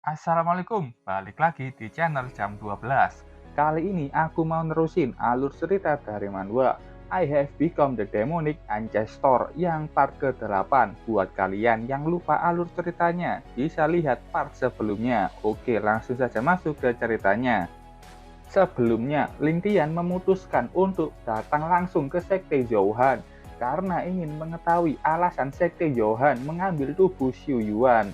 Assalamualaikum, balik lagi di channel jam 12. Kali ini aku mau nerusin alur cerita dari manhwa I Have Become the Demonic Ancestor yang part ke-8. Buat kalian yang lupa alur ceritanya, bisa lihat part sebelumnya. Oke, langsung saja masuk ke ceritanya. Sebelumnya, Ling Tian memutuskan untuk datang langsung ke Sekte Zhouhan karena ingin mengetahui alasan Sekte Zhouhan mengambil tubuh Xiu Yuan.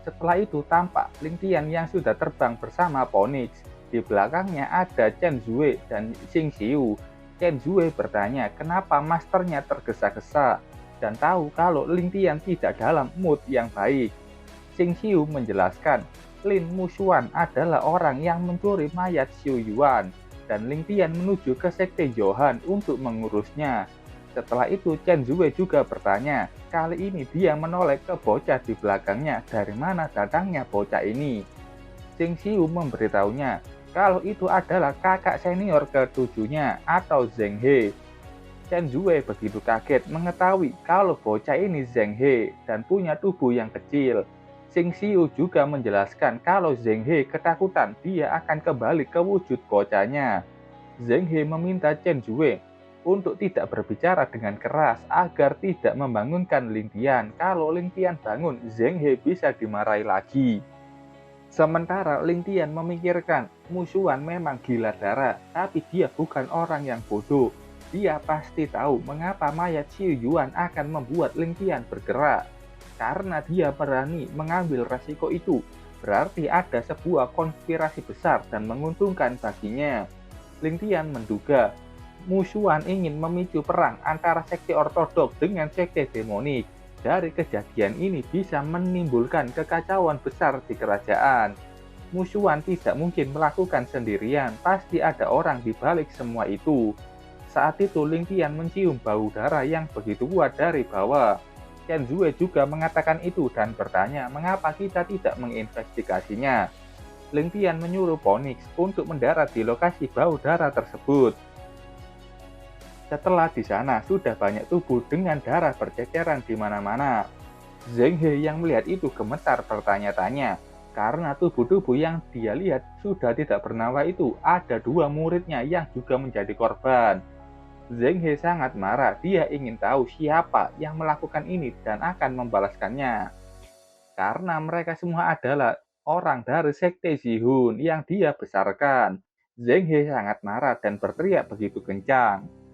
Setelah itu tampak Ling Tian yang sudah terbang bersama Ponix. Di belakangnya ada Chen Zue dan Xing Xiu. Chen Zue bertanya kenapa masternya tergesa-gesa dan tahu kalau Ling Tian tidak dalam mood yang baik. Xing Xiu menjelaskan Lin Muxuan adalah orang yang mencuri mayat Xiu Yuan dan Ling Tian menuju ke Sekte Zhouhan untuk mengurusnya. Setelah itu Chen Zue juga bertanya, kali ini dia menoleh ke bocah di belakangnya dari mana datangnya bocah ini. Xing Xiu memberitahunya kalau itu adalah kakak senior ketujuhnya atau Zheng He. Chen Zue begitu kaget mengetahui kalau bocah ini Zheng He dan punya tubuh yang kecil. Xing Xiu juga menjelaskan kalau Zheng He ketakutan dia akan kembali ke wujud bocahnya. Zheng He meminta Chen Zue untuk tidak berbicara dengan keras agar tidak membangunkan Ling Tian. Kalau Ling Tian bangun, Zheng He bisa dimarahi lagi. Sementara Ling Tian memikirkan, Musuhan memang gila darah, tapi dia bukan orang yang bodoh. Dia pasti tahu mengapa mayat Xiu Yuan akan membuat Ling Tian bergerak. Karena dia berani mengambil resiko itu, berarti ada sebuah konspirasi besar dan menguntungkan baginya. Ling Tian menduga Musuhan ingin memicu perang antara sekte ortodoks dengan sekte demonik. Dari kejadian ini bisa menimbulkan kekacauan besar di kerajaan. Musuhan tidak mungkin melakukan sendirian, pasti ada orang di balik semua itu. Saat itu Ling Tian mencium bau darah yang begitu kuat dari bawah. Chen Zue juga mengatakan itu dan bertanya mengapa kita tidak menginvestigasinya. Ling Tian menyuruh Ponix untuk mendarat di lokasi bau darah tersebut. Setelah di sana sudah banyak tubuh dengan darah berceceran di mana-mana. Zheng He yang melihat itu gemetar bertanya-tanya, karena tubuh-tubuh yang dia lihat sudah tidak bernyawa itu ada dua muridnya yang juga menjadi korban. Zheng He sangat marah, dia ingin tahu siapa yang melakukan ini dan akan membalaskannya. Karena mereka semua adalah orang dari Sekte Zihun yang dia besarkan. Zheng He sangat marah dan berteriak begitu kencang.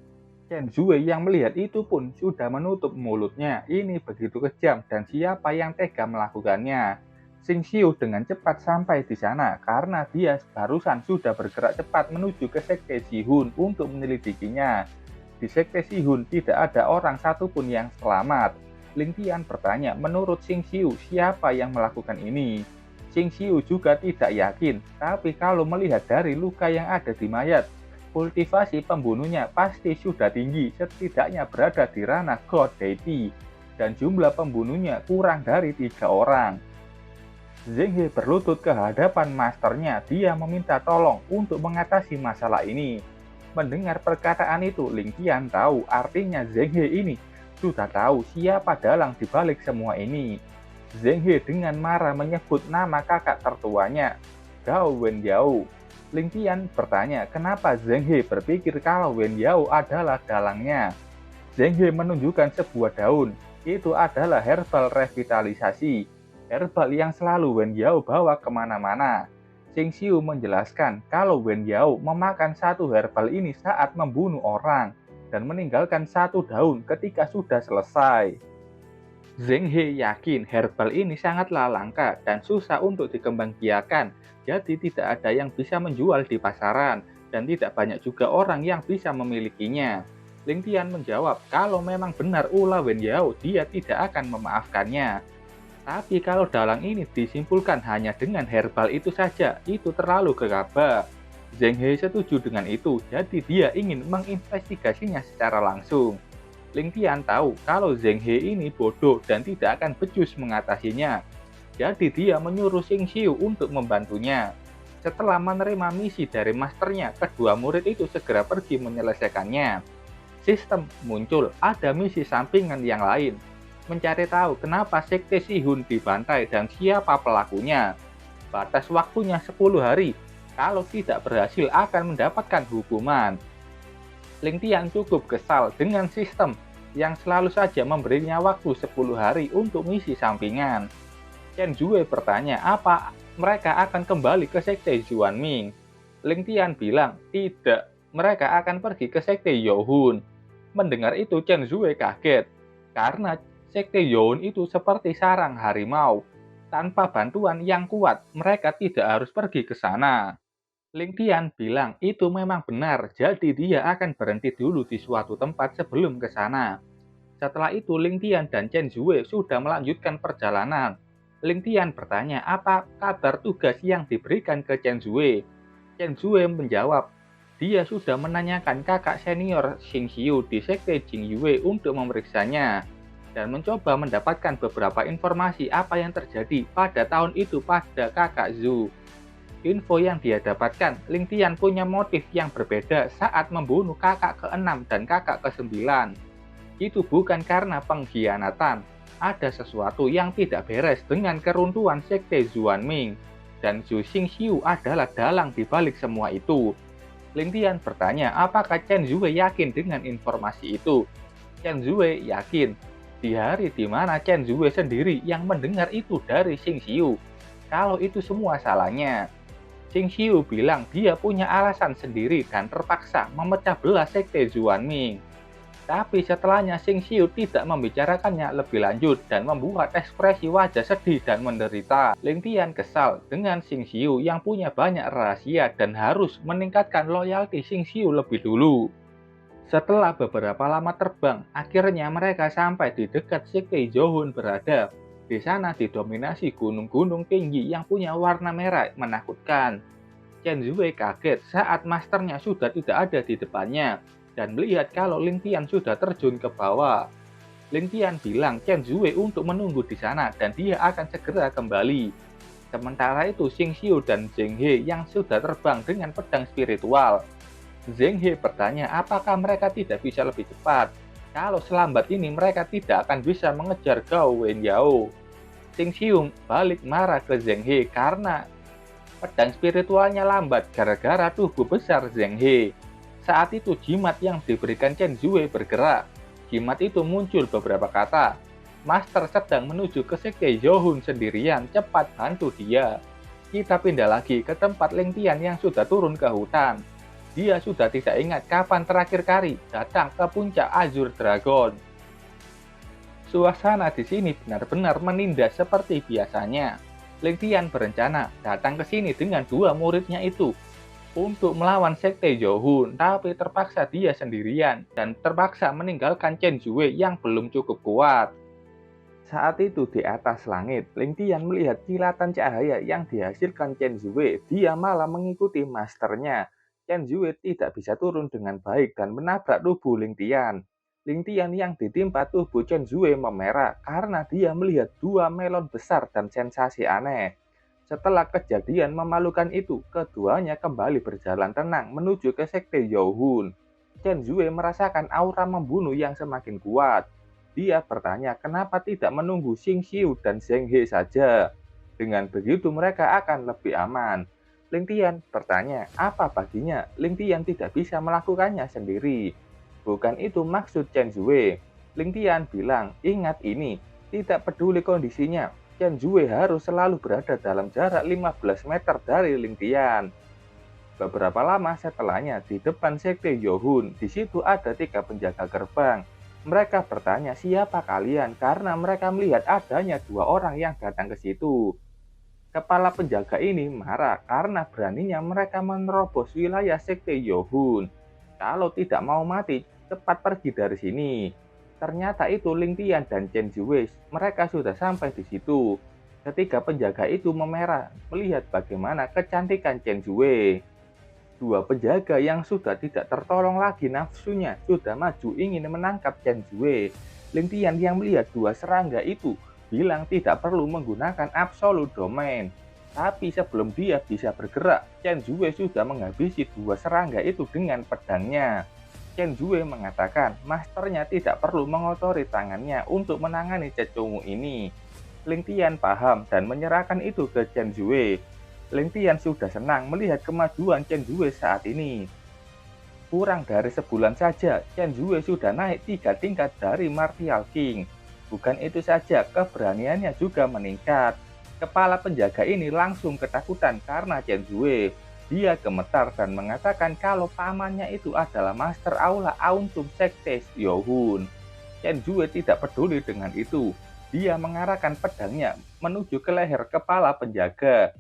Chen Zue yang melihat itu pun sudah menutup mulutnya. Ini begitu kejam dan siapa yang tega melakukannya. Xing Xiu dengan cepat sampai di sana karena dia barusan sudah bergerak cepat menuju ke Sekte Zihun untuk menyelidikinya. Di Sekte Zihun tidak ada orang satupun yang selamat. Ling Tian bertanya menurut Xing Xiu siapa yang melakukan ini. Xing Xiu juga tidak yakin, tapi kalau melihat dari luka yang ada di mayat, kultivasi pembunuhnya pasti sudah tinggi, setidaknya berada di ranah God Deity, dan jumlah pembunuhnya kurang dari 3 orang. Zheng He berlutut ke hadapan masternya, dia meminta tolong untuk mengatasi masalah ini. Mendengar perkataan itu, Ling Tian tahu artinya Zheng He ini sudah tahu siapa dalang di balik semua ini. Zheng He dengan marah menyebut nama kakak tertuanya, Gao Wenyao. Ling Tian bertanya kenapa Zheng He berpikir kalau Wen Yao adalah dalangnya. Zheng He menunjukkan sebuah daun, itu adalah herbal revitalisasi. Herbal yang selalu Wen Yao bawa kemana-mana. Xing Xiu menjelaskan kalau Wen Yao memakan satu herbal ini saat membunuh orang dan meninggalkan satu daun ketika sudah selesai. Zheng He yakin herbal ini sangatlah langka dan susah untuk dikembangbiakan, jadi tidak ada yang bisa menjual di pasaran, dan tidak banyak juga orang yang bisa memilikinya. Ling Tian menjawab kalau memang benar ulah Wen Yao, dia tidak akan memaafkannya. Tapi kalau dalang ini disimpulkan hanya dengan herbal itu saja, itu terlalu gegabah. Zheng He setuju dengan itu, jadi dia ingin menginvestigasinya secara langsung. Ling Tian tahu kalau Zheng He ini bodoh dan tidak akan becus mengatasinya. Jadi dia menyuruh Xing Xiu untuk membantunya. Setelah menerima misi dari masternya, kedua murid itu segera pergi menyelesaikannya. Sistem muncul, ada misi sampingan yang lain. Mencari tahu kenapa Sekte Zihun dibantai dan siapa pelakunya. batas waktunya 10 hari. Kalau tidak berhasil akan mendapatkan hukuman. Ling Tian cukup kesal dengan sistem yang selalu saja memberinya waktu 10 hari untuk misi sampingan. Chen Zue bertanya apa mereka akan kembali ke sekte Xuanming. Ling Tian bilang tidak, mereka akan pergi ke sekte Yohun. Mendengar itu Chen Zue kaget, karena sekte Yohun itu seperti sarang harimau. Tanpa bantuan yang kuat, mereka tidak harus pergi ke sana. Ling Tian bilang itu memang benar, jadi dia akan berhenti dulu di suatu tempat sebelum ke sana. Setelah itu Ling Tian dan Chen Zue sudah melanjutkan perjalanan. Ling Tian bertanya apa kabar tugas yang diberikan ke Chen Zue. Chen Zue menjawab, dia sudah menanyakan kakak senior Xing Xiu di sekte Jingyue untuk memeriksanya dan mencoba mendapatkan beberapa informasi apa yang terjadi pada tahun itu pada kakak Zhu. Info yang dia dapatkan, Ling Tian punya motif yang berbeda saat membunuh kakak ke-6 dan kakak ke-9. Itu bukan karena pengkhianatan, ada sesuatu yang tidak beres dengan keruntuhan sekte Xuanming, dan Zhu Xingxiu adalah dalang di balik semua itu. Ling Tian bertanya apakah Chen Zue yakin dengan informasi itu. Chen Zue yakin, di hari di mana Chen Zue sendiri yang mendengar itu dari Xingxiu. Kalau itu semua salahnya. Xingxiu bilang dia punya alasan sendiri dan terpaksa memecah belah sekte Xuanming. Tapi setelahnya Xingxiu tidak membicarakannya lebih lanjut dan membuat ekspresi wajah sedih dan menderita. Ling Tian kesal dengan Xingxiu yang punya banyak rahasia dan harus meningkatkan loyalti Xingxiu lebih dulu. Setelah beberapa lama terbang, akhirnya mereka sampai di dekat sekte Yohun berada. Di sana didominasi gunung-gunung tinggi yang punya warna merah menakutkan. Chen Zue kaget saat masternya sudah tidak ada di depannya dan melihat kalau Ling Tian sudah terjun ke bawah. Ling Tian bilang Chen Zue untuk menunggu di sana dan dia akan segera kembali. Sementara itu Xing Xiu dan Zheng He yang sudah terbang dengan pedang spiritual. Zheng He bertanya apakah mereka tidak bisa lebih cepat. Kalau selambat ini mereka tidak akan bisa mengejar Gao Wenyao. Xing Xiu balik marah ke Zheng He karena pedang spiritualnya lambat gara-gara tubuh besar Zheng He. Saat itu jimat yang diberikan Chen Zue bergerak. Jimat itu muncul beberapa kata. Master sedang menuju ke sekte Yohun sendirian, cepat bantu dia. Kita pindah lagi ke tempat Ling Tian yang sudah turun ke hutan. Dia sudah tidak ingat kapan terakhir kali datang ke puncak Azure Dragon. Suasana di sini benar-benar menindas seperti biasanya. Ling Tian berencana datang ke sini dengan dua muridnya itu untuk melawan sekte Yohun, tapi terpaksa dia sendirian dan terpaksa meninggalkan Chen Zue yang belum cukup kuat. Saat itu di atas langit, Ling Tian melihat kilatan cahaya yang dihasilkan Chen Zue. Dia malah mengikuti masternya. Chen Zue tidak bisa turun dengan baik dan menabrak tubuh Ling Tian. Ling Tian yang ditimpa tubuh Chen Zue memerah karena dia melihat dua melon besar dan sensasi aneh. Setelah kejadian memalukan itu, keduanya kembali berjalan tenang menuju ke sekte Yohun. Chen Zue merasakan aura membunuh yang semakin kuat. Dia bertanya kenapa tidak menunggu Xing Xiu dan Zheng He saja. Dengan begitu mereka akan lebih aman. Ling Tian bertanya apa baginya Ling Tian tidak bisa melakukannya sendiri. Bukan itu maksud Chen Zue. Ling Tian bilang, ingat ini, tidak peduli kondisinya, Chen Zue harus selalu berada dalam jarak 15 meter dari Ling Tian. Beberapa lama setelahnya, di depan sekte Yohun, di situ ada 3 penjaga gerbang. Mereka bertanya siapa kalian karena mereka melihat adanya 2 orang yang datang ke situ. Kepala penjaga ini marah karena beraninya mereka menerobos wilayah sekte Yohun. Kalau tidak mau mati, cepat pergi dari sini. Ternyata itu Ling Tian dan Chen Zue, mereka sudah sampai di situ. Ketiga penjaga itu memerah melihat bagaimana kecantikan Chen Zue. 2 penjaga yang sudah tidak tertolong lagi nafsunya sudah maju ingin menangkap Chen Zue. Ling Tian yang melihat 2 serangga itu bilang tidak perlu menggunakan absolute domain. Tapi sebelum dia bisa bergerak, Chen Zue sudah menghabisi 2 serangga itu dengan pedangnya. Chen Zue mengatakan masternya tidak perlu mengotori tangannya untuk menangani cecumu ini. Ling Tian paham dan menyerahkan itu ke Chen Zue. Ling Tian sudah senang melihat kemajuan Chen Zue saat ini. Kurang dari sebulan saja, Chen Zue sudah naik 3 tingkat dari Martial King. Bukan itu saja, keberaniannya juga meningkat. Kepala penjaga ini langsung ketakutan karena Chen Zue. Dia gemetar dan mengatakan kalau pamannya itu adalah Master Aula Auntum Sekte Yohun. Chen Zue tidak peduli dengan itu. Dia mengarahkan pedangnya menuju ke leher kepala penjaga.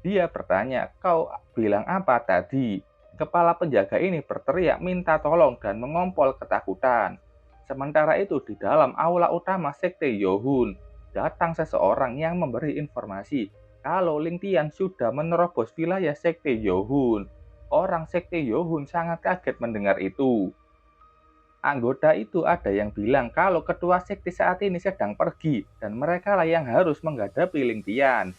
Dia bertanya, "Kau bilang apa tadi?" Kepala penjaga ini berteriak minta tolong dan mengompol ketakutan. Sementara itu di dalam aula utama Sekte Yohun, datang seseorang yang memberi informasi kalau Ling Tian sudah menerobos wilayah Sekte Yohun. Orang Sekte Yohun sangat kaget mendengar itu. Anggota itu ada yang bilang kalau ketua sekte saat ini sedang pergi dan mereka lah yang harus menghadapi Ling Tian.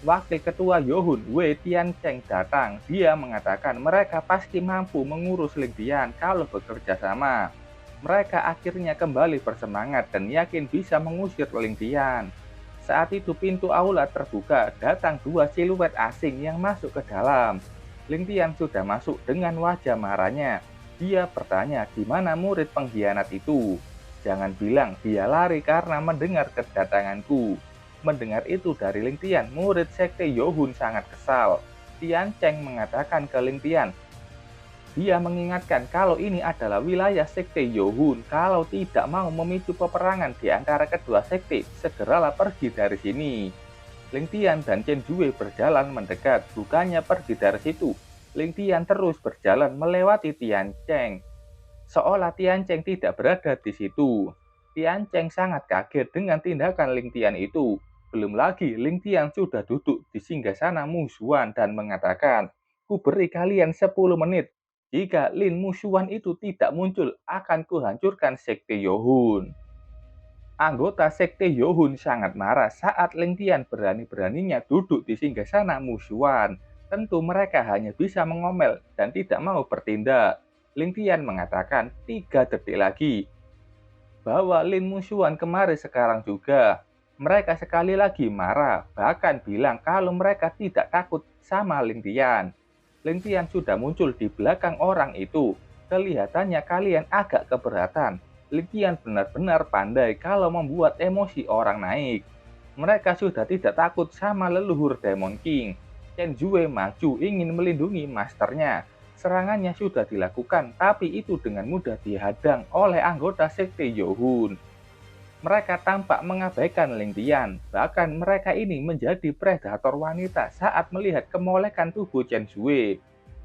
Wakil ketua Yohun, Wei Tiancheng datang. Dia mengatakan mereka pasti mampu mengurus Ling Tian kalau bekerja sama. Mereka akhirnya kembali bersemangat dan yakin bisa mengusir Ling Tian. Saat itu pintu aula terbuka, datang 2 siluet asing yang masuk ke dalam. Ling Tian sudah masuk dengan wajah marahnya. Dia bertanya, di mana murid pengkhianat itu? Jangan bilang dia lari karena mendengar kedatanganku. Mendengar itu dari Ling Tian, murid sekte Yohun sangat kesal. Tian Cheng mengatakan ke Ling Tian, dia mengingatkan kalau ini adalah wilayah sekte Yohun. Kalau tidak mau memicu peperangan di antara kedua sekte, segeralah pergi dari sini. Ling Tian dan Chen Zue berjalan mendekat, bukannya pergi dari situ. Ling Tian terus berjalan melewati Tian Cheng. Seolah Tian Cheng tidak berada di situ. Tian Cheng sangat kaget dengan tindakan Ling Tian itu. Belum lagi Ling Tian sudah duduk di singgasana musuhan dan mengatakan, "Ku beri kalian 10 menit. Jika Lin musuhan itu tidak muncul, akan kuhancurkan sekte Yohun." Anggota sekte Yohun sangat marah saat Ling Tian berani-beraninya duduk di singgasana musuhan. Tentu mereka hanya bisa mengomel dan tidak mau bertindak. Ling Tian mengatakan 3 detik lagi. Bawa Lin musuhan kemari sekarang juga. Mereka sekali lagi marah, bahkan bilang kalau mereka tidak takut sama Ling Tian. Ling Tian sudah muncul di belakang orang itu. Kelihatannya kalian agak keberatan. Ling Tian benar-benar pandai kalau membuat emosi orang naik. Mereka sudah tidak takut sama leluhur Demon King. Chen Zue maju ingin melindungi masternya. Serangannya sudah dilakukan, tapi itu dengan mudah dihadang oleh anggota sekte Yohun. Mereka tampak mengabaikan Ling Tian, bahkan mereka ini menjadi predator wanita saat melihat kemolekan tubuh Chen Zue.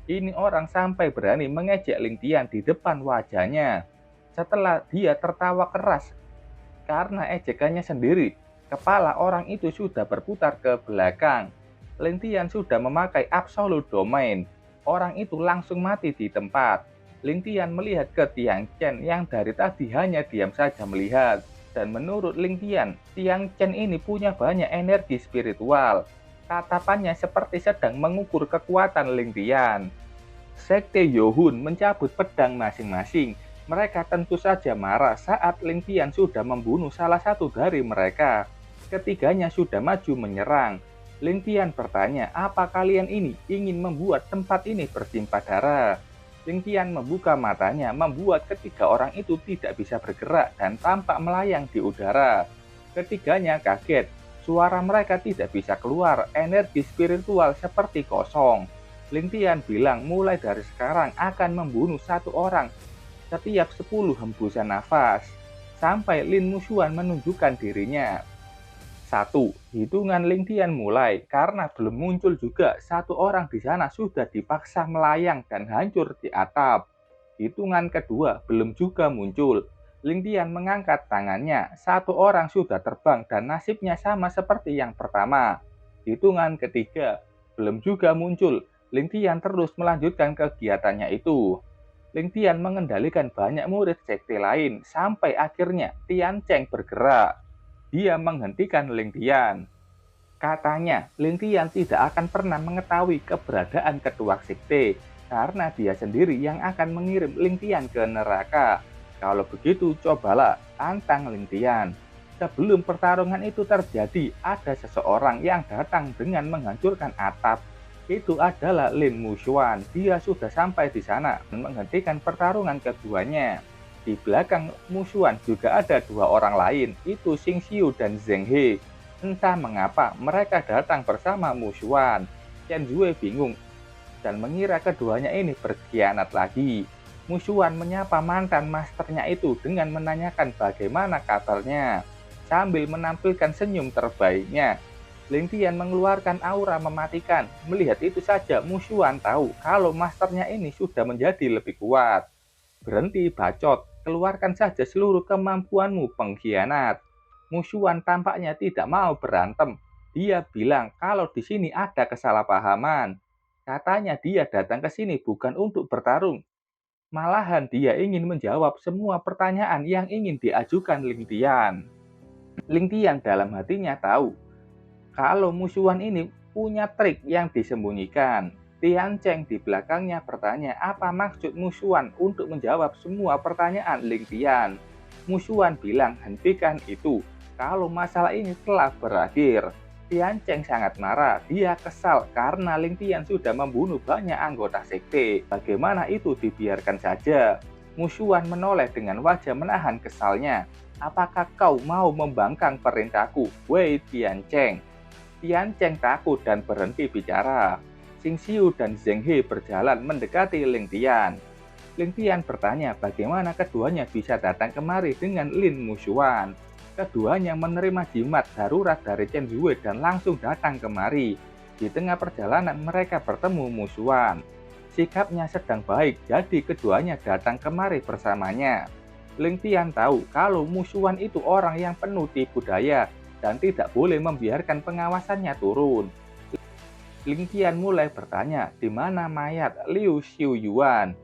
Ini orang sampai berani mengejek Ling Tian di depan wajahnya. Setelah dia tertawa keras karena ejekannya sendiri, kepala orang itu sudah berputar ke belakang. Ling Tian sudah memakai Absolute Domain. Orang itu langsung mati di tempat. Ling Tian melihat ke Tiang Chen yang dari tadi hanya diam saja melihat. Dan menurut Ling Tian, Tiang Chen ini punya banyak energi spiritual. Tatapannya seperti sedang mengukur kekuatan Ling Tian. Sekte Yohun mencabut pedang masing-masing. Mereka tentu saja marah saat Ling Tian sudah membunuh salah satu dari mereka. Ketiganya sudah maju menyerang. Ling Tian bertanya, apa kalian ini ingin membuat tempat ini bersimpah darah? Ling Tian membuka matanya, membuat ketiga orang itu tidak bisa bergerak dan tampak melayang di udara. Ketiganya kaget, suara mereka tidak bisa keluar, energi spiritual seperti kosong. Ling Tian bilang mulai dari sekarang akan membunuh 1 orang setiap 10 hembusan nafas, sampai Lin musuhan menunjukkan dirinya. 1. Hitungan Ling Tian mulai, karena belum muncul juga 1 orang di sana sudah dipaksa melayang dan hancur di atap. Hitungan kedua belum juga muncul. Ling Tian mengangkat tangannya, 1 orang sudah terbang dan nasibnya sama seperti yang pertama. Hitungan ketiga belum juga muncul. Ling Tian terus melanjutkan kegiatannya itu. Ling Tian mengendalikan banyak murid sekte lain sampai akhirnya Tian Cheng bergerak. Dia menghentikan Ling Tian. Katanya, Ling Tian tidak akan pernah mengetahui keberadaan ketua sekte, karena dia sendiri yang akan mengirim Ling Tian ke neraka. Kalau begitu, cobalah tantang Ling Tian. Sebelum pertarungan itu terjadi, ada seseorang yang datang dengan menghancurkan atap. Itu adalah Lin Mushuan. Dia sudah sampai di sana dan menghentikan pertarungan keduanya. Di belakang Mushuan juga ada dua orang lain, itu Xing Xiu dan Zheng He. Entah mengapa mereka datang bersama Mushuan. Chen Zue bingung dan mengira keduanya ini berkhianat lagi. Mushuan menyapa mantan masternya itu dengan menanyakan bagaimana kabarnya, sambil menampilkan senyum terbaiknya. Ling Tian mengeluarkan aura mematikan. Melihat itu saja, Mushuan tahu kalau masternya ini sudah menjadi lebih kuat. Berhenti bacot, keluarkan saja seluruh kemampuanmu, pengkhianat. Mushuan tampaknya tidak mau berantem. Dia bilang kalau di sini ada kesalahpahaman. Katanya dia datang ke sini bukan untuk bertarung. Malahan dia ingin menjawab semua pertanyaan yang ingin diajukan Ling Tian. Ling Tian dalam hatinya tahu kalau Mushuan ini punya trik yang disembunyikan. Tian Cheng di belakangnya bertanya apa maksud Mushuan untuk menjawab semua pertanyaan Ling Tian. Mushuan bilang hentikan itu, kalau masalah ini telah berakhir. Tian Cheng sangat marah, dia kesal karena Ling Tian sudah membunuh banyak anggota sekte. Bagaimana itu dibiarkan saja? Mushuan menoleh dengan wajah menahan kesalnya. Apakah kau mau membangkang perintahku, Wei Tian Cheng? Tian Cheng takut dan berhenti bicara. Xing Xiu dan Zheng He berjalan mendekati Ling Tian. Ling Tian bertanya bagaimana keduanya bisa datang kemari dengan Lin Mushuan. Keduanya menerima jimat darurat dari Chen Zue dan langsung datang kemari. Di tengah perjalanan mereka bertemu Mushuan. Sikapnya sedang baik, jadi keduanya datang kemari bersamanya. Ling Tian tahu kalau Mushuan itu orang yang penuh tipu daya dan tidak boleh membiarkan pengawasannya turun. Ling Tian mulai bertanya, di mana mayat Liu Xiuyuan?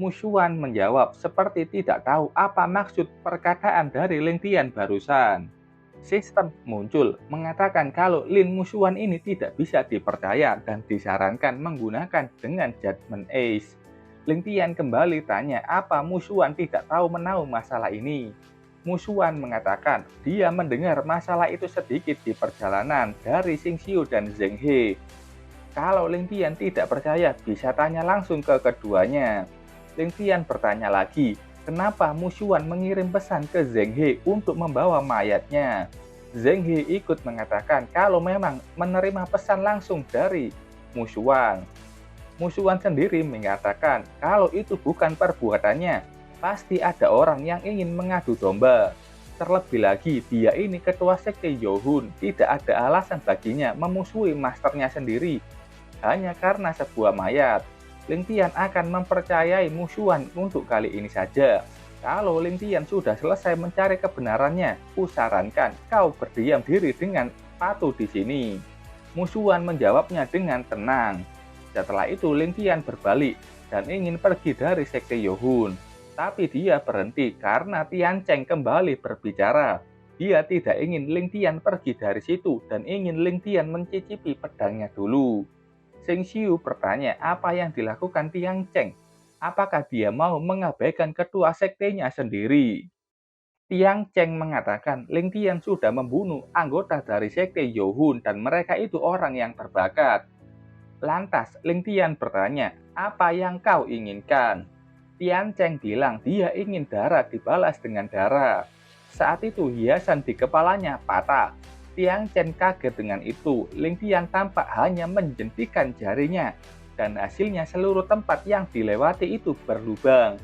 Mushuan menjawab seperti tidak tahu apa maksud perkataan dari Ling Tian barusan. Sistem muncul mengatakan kalau Lin Mushuan ini tidak bisa dipercaya dan disarankan menggunakan dengan Judgment Ace. Ling Tian kembali tanya apa Mushuan tidak tahu menahu masalah ini. Mushuan mengatakan dia mendengar masalah itu sedikit di perjalanan dari Xing Xiu dan Zheng He. Kalau Ling Tian tidak percaya, bisa tanya langsung ke keduanya. Ling Tian bertanya lagi, kenapa Mushuan mengirim pesan ke Zheng He untuk membawa mayatnya? Zheng He ikut mengatakan kalau memang menerima pesan langsung dari Mushuan. Mushuan sendiri mengatakan kalau itu bukan perbuatannya. Pasti ada orang yang ingin mengadu domba. Terlebih lagi, dia ini ketua sekte Yohun. Tidak ada alasan baginya memusuhi masternya sendiri. Hanya karena sebuah mayat. Ling Tian akan mempercayai Mushuan untuk kali ini saja. Kalau Ling Tian sudah selesai mencari kebenarannya, kusarankan kau berdiam diri dengan patuh di sini. Mushuan menjawabnya dengan tenang. Setelah itu Ling Tian berbalik dan ingin pergi dari sekte Yohun. Tapi dia berhenti karena Tian Cheng kembali berbicara. Dia tidak ingin Ling Tian pergi dari situ dan ingin Ling Tian mencicipi pedangnya dulu. Xing Xiu bertanya apa yang dilakukan Tian Cheng. Apakah dia mau mengabaikan ketua sektenya sendiri? Tian Cheng mengatakan Ling Tian sudah membunuh anggota dari sekte Yohun dan mereka itu orang yang berbakat. Lantas Ling Tian bertanya, apa yang kau inginkan? Tian Cheng bilang dia ingin darah dibalas dengan darah. Saat itu hiasan di kepalanya patah. Tian Cheng kaget dengan itu. Ling Tian tampak hanya menjentikan jarinya. Dan hasilnya seluruh tempat yang dilewati itu berlubang.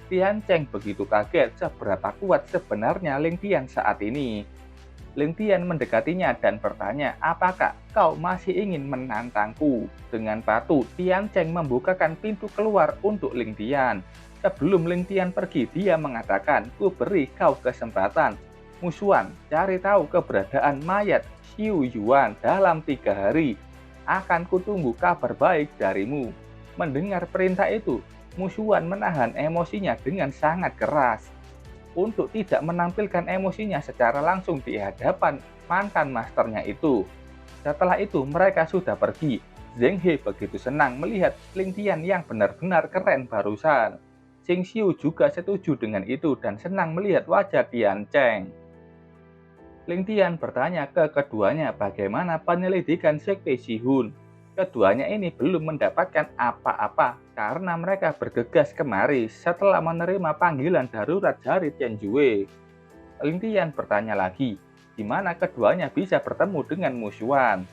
Tian Cheng begitu kaget seberapa kuat sebenarnya Ling Tian saat ini. Ling Tian mendekatinya dan bertanya, apakah kau masih ingin menantangku? Dengan patuh, Tian Cheng membukakan pintu keluar untuk Ling Tian. Sebelum Ling Tian pergi, dia mengatakan, ku beri kau kesempatan. Mushuan, cari tahu keberadaan mayat Xiu Yuan dalam 3 hari. Akan kutunggu kabar baik darimu. Mendengar perintah itu, Mushuan menahan emosinya dengan sangat keras. Untuk tidak menampilkan emosinya secara langsung di hadapan mantan masternya itu. Setelah itu mereka sudah pergi. Zheng He begitu senang melihat Ling Tian yang benar-benar keren barusan. Xing Xiu juga setuju dengan itu dan senang melihat wajah Tian Cheng. Ling Tian bertanya ke keduanya bagaimana penyelidikan Sekte Shihun. Keduanya ini belum mendapatkan apa-apa karena mereka bergegas kemari setelah menerima panggilan darurat dari Tianjue. Ling Tian bertanya lagi, di mana keduanya bisa bertemu dengan Musuan.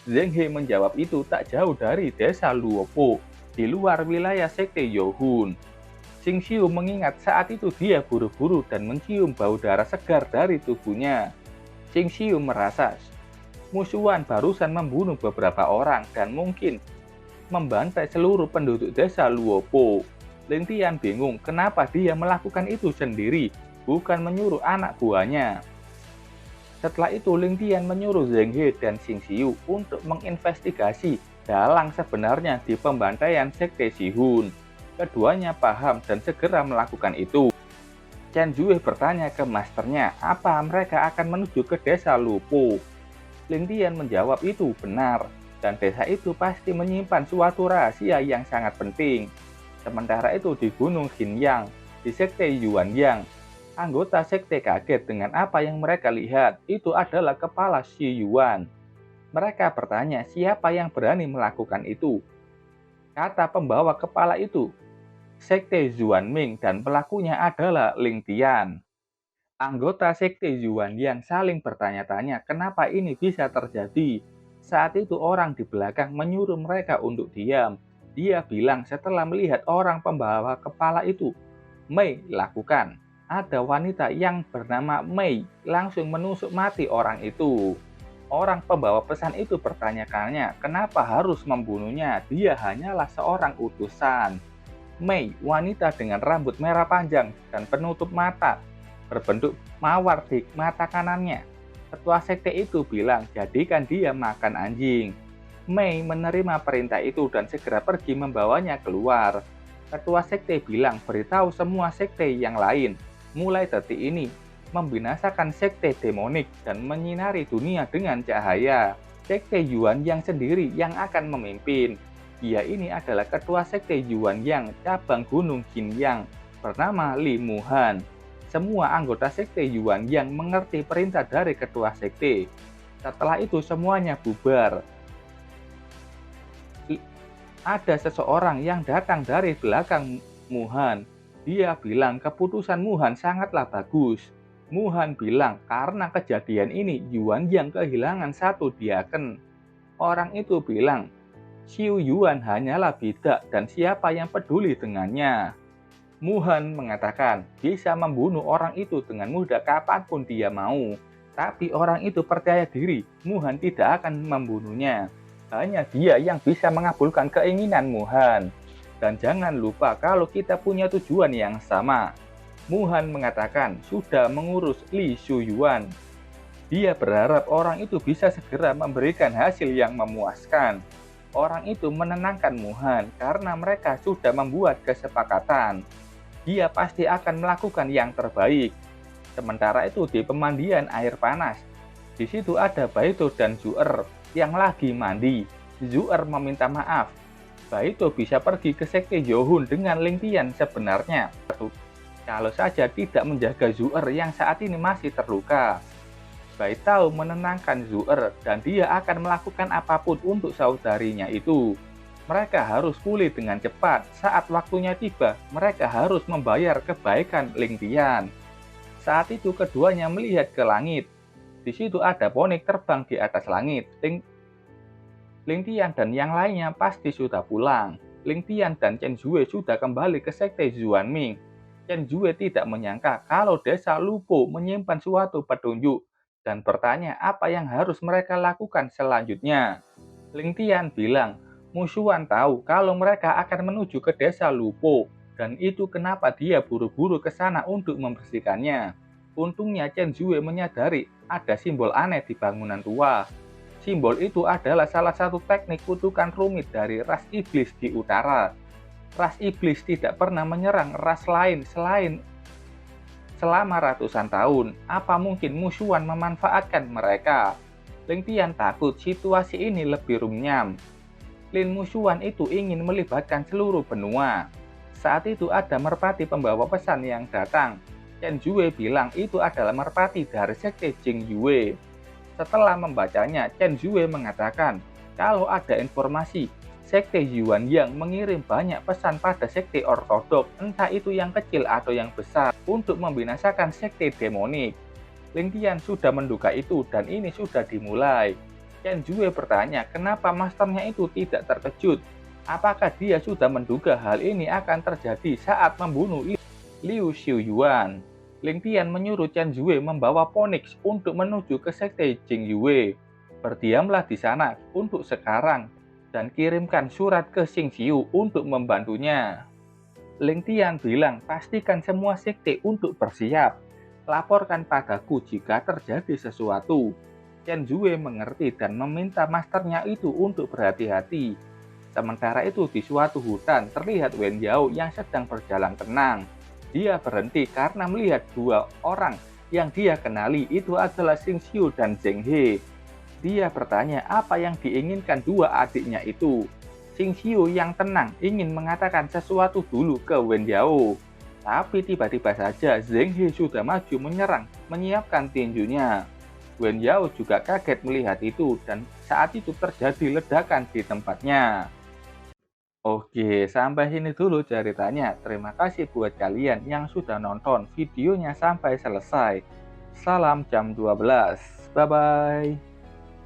Zheng He menjawab itu tak jauh dari desa Luopo, di luar wilayah Sekte Yohun. Xing Xiu mengingat saat itu dia buru-buru dan mencium bau darah segar dari tubuhnya. Xing Xiu merasa Musuan barusan membunuh beberapa orang dan mungkin membantai seluruh penduduk desa Luopo. Ling Tian bingung kenapa dia melakukan itu sendiri, bukan menyuruh anak buahnya. Setelah itu Ling Tian menyuruh Zheng He dan Xing Xiu untuk menginvestigasi dalang sebenarnya di pembantaian Sekte Shihun. Keduanya paham dan segera melakukan itu. Chen Jue bertanya ke masternya apa mereka akan menuju ke desa Lupo. Ling Tian menjawab itu benar, dan desa itu pasti menyimpan suatu rahasia yang sangat penting. Sementara itu di Gunung Xinyang, di Sekte Yuanyang, anggota sekte kaget dengan apa yang mereka lihat. Itu adalah kepala Xi Yuan. Mereka bertanya siapa yang berani melakukan itu. Kata pembawa kepala itu, Sekte Zuanming dan pelakunya adalah Ling Tian. Anggota Sekte Yuanyang saling bertanya-tanya kenapa ini bisa terjadi. Saat itu orang di belakang menyuruh mereka untuk diam. Dia bilang setelah melihat orang pembawa kepala itu, Mei lakukan. Ada wanita yang bernama Mei langsung menusuk mati orang itu. Orang pembawa pesan itu bertanya-tanya kenapa harus membunuhnya. Dia hanyalah seorang utusan. Mei, wanita dengan rambut merah panjang dan penutup mata, berbentuk mawar di mata kanannya. Ketua sekte itu bilang, jadikan dia makan anjing. Mei menerima perintah itu dan segera pergi membawanya keluar. Ketua sekte bilang, beritahu semua sekte yang lain, mulai detik ini, membinasakan sekte demonik dan menyinari dunia dengan cahaya. Sekte Yuan yang sendiri yang akan memimpin. Dia ini adalah ketua sekte Yuanyang cabang Gunung Xinyang bernama Li Muhan. Semua anggota sekte Yuanyang mengerti perintah dari ketua sekte. Setelah itu semuanya bubar. Ada seseorang yang datang dari belakang Muhan. Dia bilang keputusan Muhan sangatlah bagus. Muhan bilang karena kejadian ini Yuanyang kehilangan satu diaken. Orang itu bilang, Xiu Yuan hanyalah bidak dan siapa yang peduli dengannya. Muhan mengatakan bisa membunuh orang itu dengan mudah kapanpun dia mau. Tapi orang itu percaya diri, Muhan tidak akan membunuhnya. Hanya dia yang bisa mengabulkan keinginan Muhan. Dan jangan lupa kalau kita punya tujuan yang sama. Muhan mengatakan sudah mengurus Li Shuyuan. Dia berharap orang itu bisa segera memberikan hasil yang memuaskan. Orang itu menenangkan Muhan karena mereka sudah membuat kesepakatan. Dia pasti akan melakukan yang terbaik. Sementara itu di pemandian air panas, di situ ada Baito dan Zuer yang lagi mandi. Zuer meminta maaf. Baito bisa pergi ke sekte Yohun dengan Ling Tian sebenarnya. Kalau saja tidak menjaga Zuer yang saat ini masih terluka. Bai Tao menenangkan Zuer dan dia akan melakukan apapun untuk saudarinya itu. Mereka harus pulih dengan cepat. Saat waktunya tiba, mereka harus membayar kebaikan Ling Tian. Saat itu keduanya melihat ke langit. Di situ ada ponik terbang di atas langit. Ling Tian dan yang lainnya pasti sudah pulang. Ling Tian dan Chen Jue sudah kembali ke sekte Zuanming. Chen Jue tidak menyangka kalau desa Lupo menyimpan suatu petunjuk dan bertanya apa yang harus mereka lakukan selanjutnya. Ling Tian bilang, Musuan tahu kalau mereka akan menuju ke desa Lupo, dan itu kenapa dia buru-buru ke sana untuk membersihkannya. Untungnya Chen Jue menyadari ada simbol aneh di bangunan tua. Simbol itu adalah salah satu teknik kutukan rumit dari ras iblis di utara. Ras iblis tidak pernah menyerang ras lain selain selama ratusan tahun. Apa mungkin Musuan memanfaatkan mereka? Ling Tian takut situasi ini lebih runyam. Lin Musuan itu ingin melibatkan seluruh benua. Saat itu ada merpati pembawa pesan yang datang. Chen Yue bilang itu adalah merpati dari sekte Jing Yue. Setelah membacanya, Chen Yue mengatakan kalau ada informasi sekte Yuan yang mengirim banyak pesan pada sekte ortodok, entah itu yang kecil atau yang besar, untuk membinasakan sekte demonik. Ling Tian sudah menduga itu dan ini sudah dimulai. Chen Yue bertanya kenapa masternya itu tidak terkejut. Apakah dia sudah menduga hal ini akan terjadi saat membunuh Liu Xiuyuan? Ling Tian menyuruh Chen Yue membawa Phoenix untuk menuju ke sekte Jing Yue. Berdiamlah di sana untuk sekarang dan kirimkan surat ke Xing Xiu untuk membantunya. Ling Tian bilang pastikan semua sekte untuk bersiap. Laporkan padaku jika terjadi sesuatu. Chen Yue mengerti dan meminta masternya itu untuk berhati-hati. Sementara itu di suatu hutan terlihat Wen Yao yang sedang berjalan tenang. Dia berhenti karena melihat dua orang yang dia kenali itu adalah Xing Xiu dan Zheng He. Dia bertanya apa yang diinginkan dua adiknya itu. Xing Xiu yang tenang ingin mengatakan sesuatu dulu ke Wen Yao. Tapi tiba-tiba saja Zheng He sudah maju menyerang, menyiapkan tinjunya. Wen Yao juga kaget melihat itu dan saat itu terjadi ledakan di tempatnya. Oke, sampai sini dulu ceritanya. Terima kasih buat kalian yang sudah nonton videonya sampai selesai. Salam jam 12. Bye-bye.